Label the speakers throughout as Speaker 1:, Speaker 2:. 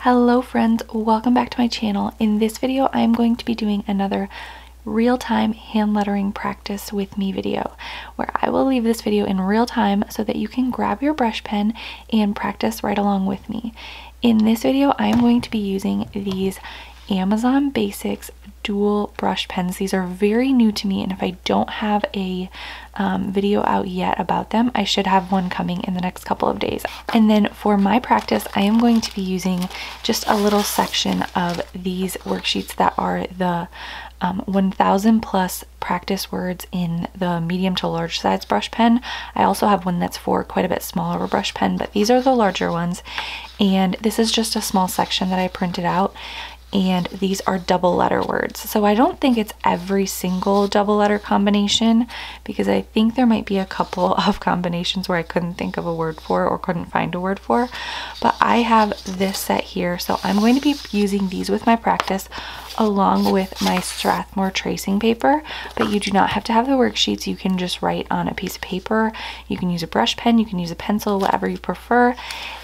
Speaker 1: Hello friends, welcome back to my channel. In this video, I am going to be doing another real-time hand lettering practice with me video, where I will leave this video in real time so that you can grab your brush pen and practice right along with me. In this video, I am going to be using these Amazon Basics dual brush pens. These are very new to me, and if I don't have a video out yet about them, I should have one coming in the next couple of days. And then for my practice, I am going to be using just a little section of these worksheets that are the 1000 plus practice words in the medium to large size brush pen. I also have one that's for quite a bit smaller brush pen, but these are the larger ones. And this is just a small section that I printed out. And these are double letter words. So I don't think it's every single double letter combination, because I think there might be a couple of combinations where I couldn't think of a word for or couldn't find a word for. But I have this set here, so I'm going to be using these with my practice along with my Strathmore tracing paper. But you do not have to have the worksheets. You can just write on a piece of paper. You can use a brush pen, you can use a pencil, whatever you prefer,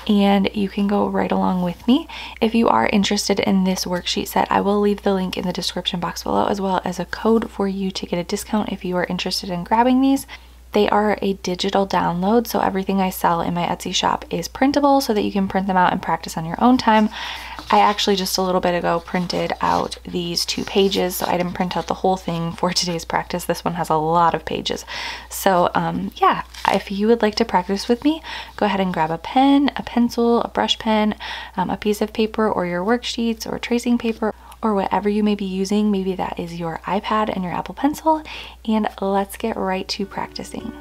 Speaker 1: and you can go right along with me. If you are interested in this worksheet set, I will leave the link in the description box below, as well as a code for you to get a discount if you are interested in grabbing these. They are a digital download, so everything I sell in my Etsy shop is printable so that you can print them out and practice on your own time. I actually just a little bit ago printed out these 2 pages, so I didn't print out the whole thing for today's practice. This one has a lot of pages. So yeah, if you would like to practice with me, go ahead and grab a pen, a pencil, a brush pen, a piece of paper, or your worksheets or tracing paper, or whatever you may be using. Maybe that is your iPad and your Apple Pencil, and let's get right to practicing.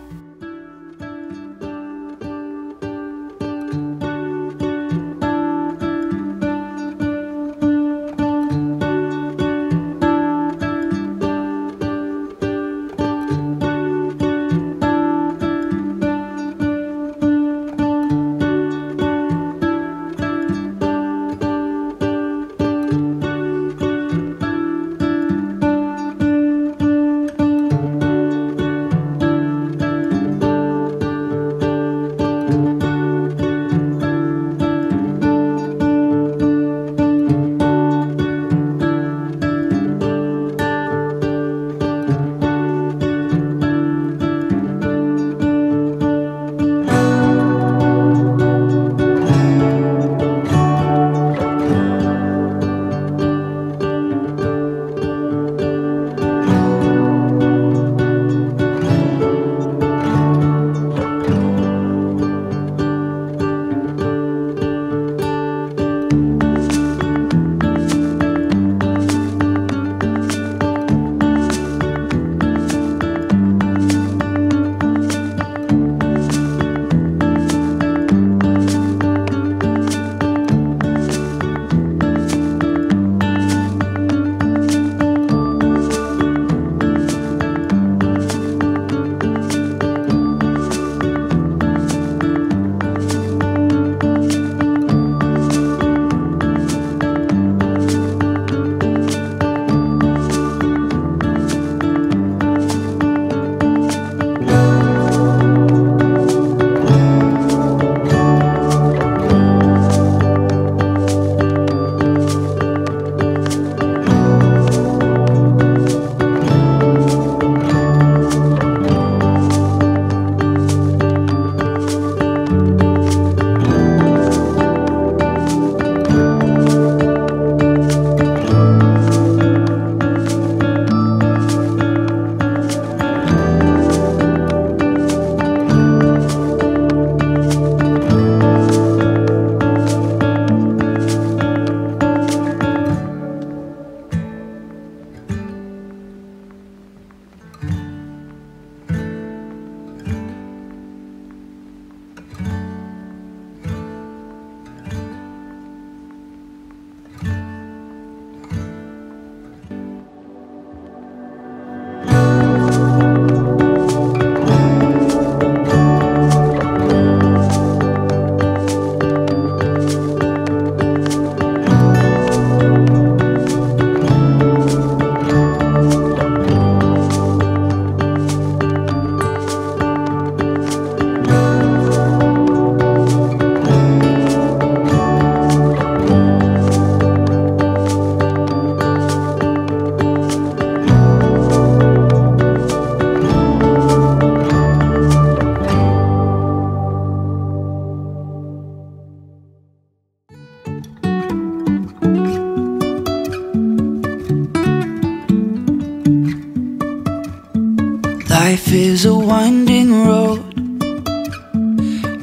Speaker 2: Life is a winding road,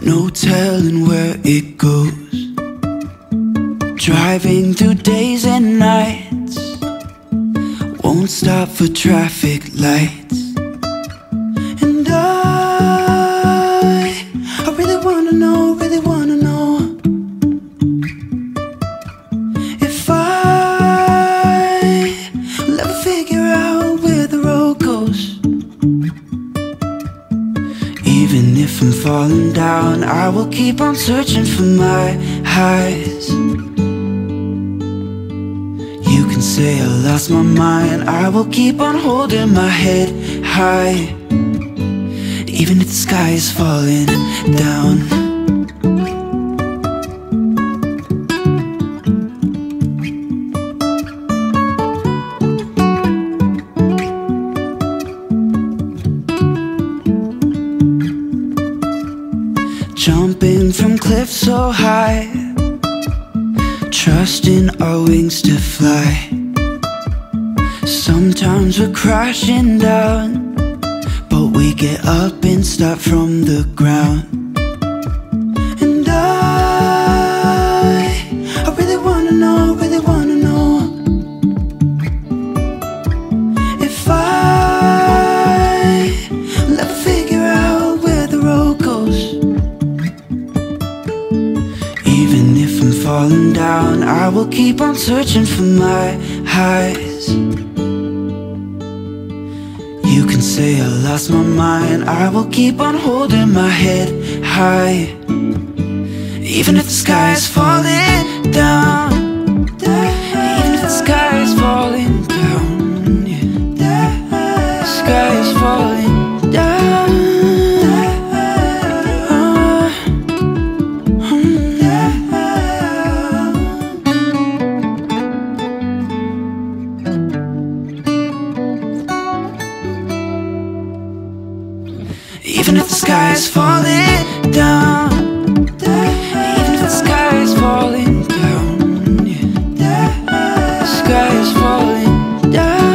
Speaker 2: no telling where it goes. Driving through days and nights, won't stop for traffic lights. And I really wanna know, really wanna know if I'll ever figure out where the road goes. Even if I'm falling down, I will keep on searching for my highs. You can say I lost my mind, I will keep on holding my head high. Even if the sky is falling down. Jumping from cliffs so high, trusting our wings to fly. Sometimes we're crashing down, but we get up and start from the ground. And I really wanna know, really wanna know if I'll ever figure out where the road goes. Even if I'm falling down, I will keep on searching for my highs. You can say I lost my mind, I will keep on holding my head high. Even if the sky is falling down, even if the sky is falling down, yeah. The sky is falling down. Even if the sky is falling down, even if the sky is falling down, yeah. The sky is falling down.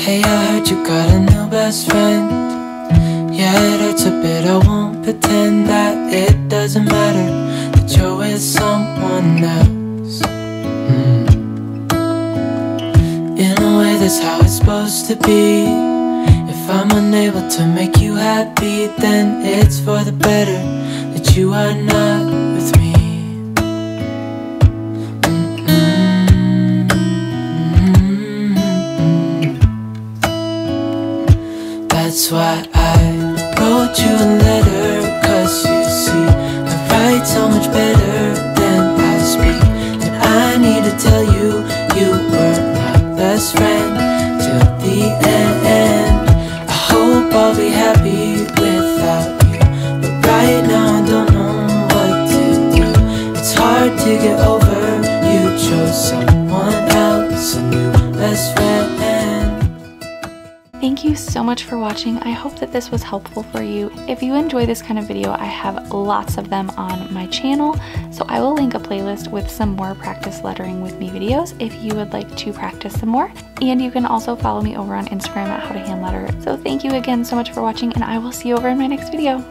Speaker 2: Hey, I heard you got a new best friend. Yeah, it hurts a bit, I won't pretend that it doesn't matter that you're with someone else. In a way, that's how it's supposed to be. If I'm unable to make you happy, then it's for the better that you are not with me. That's why I wrote you a letter, 'cause you see, I write so much better than I speak. And I need to tell you, you were my best friend till the end. I hope I'll be happy without you, but right now I don't know what to do. It's hard to get over, you chose someone else, a new best friend.
Speaker 1: Thank you so much for watching. I hope that this was helpful for you. If you enjoy this kind of video, I have lots of them on my channel, so I will link a playlist with some more practice lettering with me videos if you would like to practice some more. And you can also follow me over on Instagram at How to Hand Letter. So thank you again so much for watching, and I will see you over in my next video.